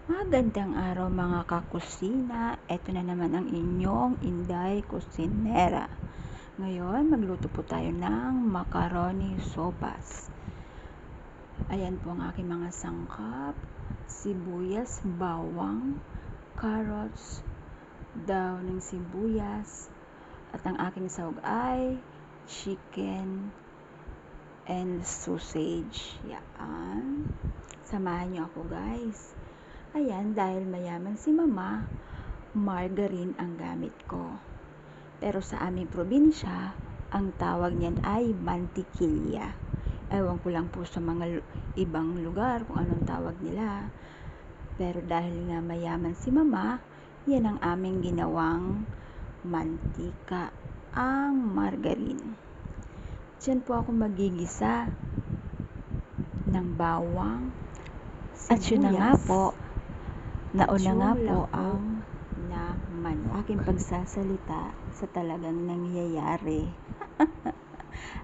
Magandang araw mga kakusina, eto na naman ang inyong Inday Kusinera. Ngayon, magluto po tayo ng macaroni sopas. Ayan po ang aking mga sangkap: sibuyas, bawang, carrots, daw ng sibuyas, at ang aking sahog ay chicken and sausage. Yan. Samahan niyo ako, guys. Ayan, dahil mayaman si mama, margarine ang gamit ko. Pero sa aming probinsya, ang tawag niyan ay mantikilya. Ewan ko lang po sa mga ibang lugar kung anong tawag nila. Pero dahil nga mayaman si mama, yan ang aming ginawang mantika, ang margarine. Diyan po ako magigisa ng bawang, sibuyas, at yun na nga po, nauna nga po ang aking pagsasalita sa talagang nangyayari.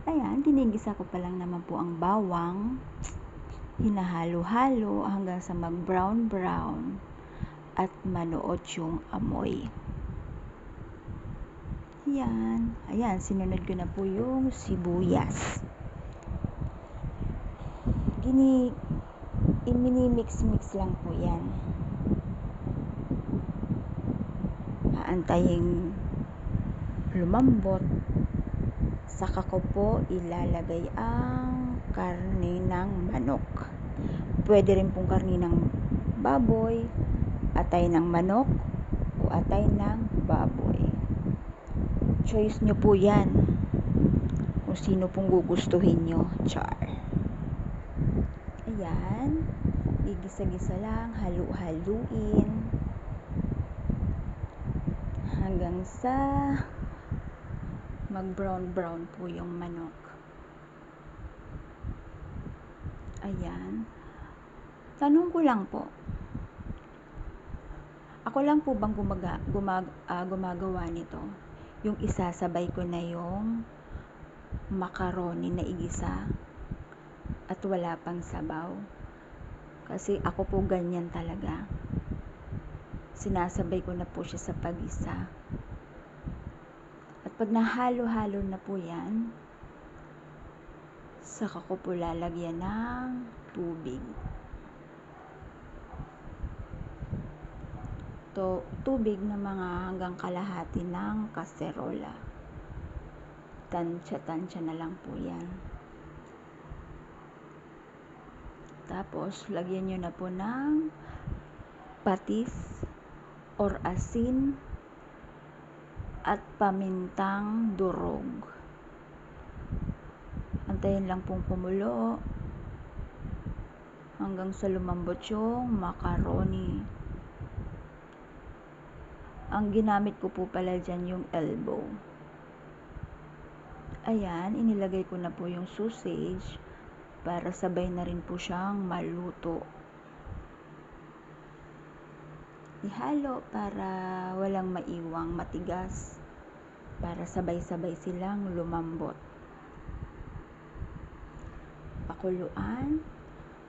Ayan, ginigisa ko pa lang naman po ang bawang, hinahalo-halo hanggang sa mag-brown at manuot yung amoy. Yan, ayan, sinunod ko na po yung sibuyas. Mix lang po yan. Aantayin lumambot, saka ko po ilalagay ang karne ng manok. Pwede rin pong karne ng baboy, atay ng manok, o atay ng baboy. Choice nyo po yan, kung sino pong gugustuhin nyo. Char. Ayan, gigisa-gisa lang, halu-haluin hanggang sa mag-brown po yung manok. Ayan. Tanong ko lang po, ako lang po bang gumagawa nito? Yung isasabay ko na yung macaroni na igisa at wala pang sabaw. Kasi ako po ganyan talaga. Sinasabay ko na po siya sa pag-isa. At pag nahalo-halo na po yan, saka ko po lalagyan ng tubig. Tubig na mga hanggang kalahati ng kaserola. Tansya-tansya na lang po yan. Tapos, lagyan nyo na po ng patis or asin at pamintang durog. Antayin lang pong kumulo hanggang sa lumambot yung macaroni. Ang ginamit ko po pala dyan yung elbow. Ayan, inilagay ko na po yung sausage para sabay na rin po siyang maluto. Ihalo para walang maiwang matigas, para sabay-sabay silang lumambot. Pakuluan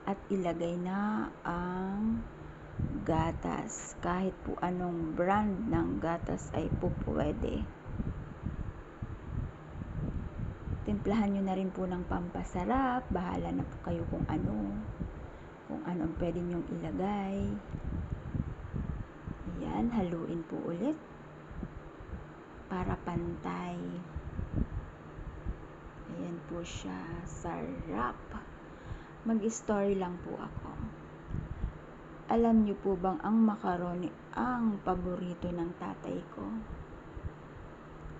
at ilagay na ang gatas. Kahit po anong brand ng gatas ay po pwede. Timplahan nyo na rin po ng pampasarap. Bahala na po kayo kung anong pwede nyong ilagay. Ayan, haluin po ulit para pantay. Ayan po siya, sarap. Mag-story lang po ako. Alam niyo po bang ang macaroni ang paborito ng tatay ko?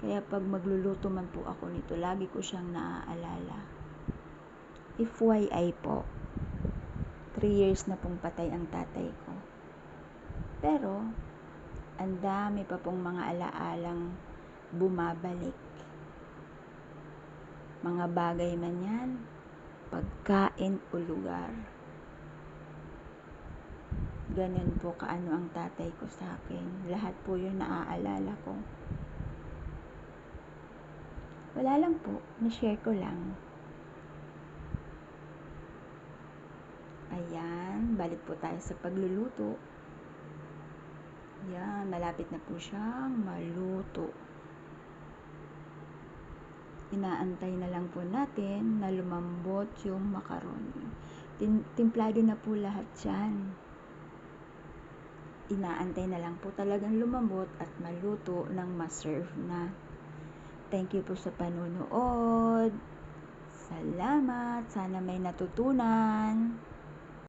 Kaya pag magluluto man po ako nito, lagi ko siyang naaalala. FYI po, 3 years na pong patay ang tatay ko. Pero, ang dami pa pong mga alaalang bumabalik. Mga bagay man yan, pagkain o lugar. Ganun po kaano ang tatay ko sa akin. Lahat po yun naaalala ko. Wala lang po, na-share ko lang. Ayan, balik po tayo sa pagluluto. Yan, malapit na po siyang maluto. Inaantay na lang po natin na lumambot yung macaroni. Timplado na po lahat yan. Inaantay na lang po talagang lumambot at maluto nang ma-serve na. Thank you po sa panonood. Salamat. Sana may natutunan.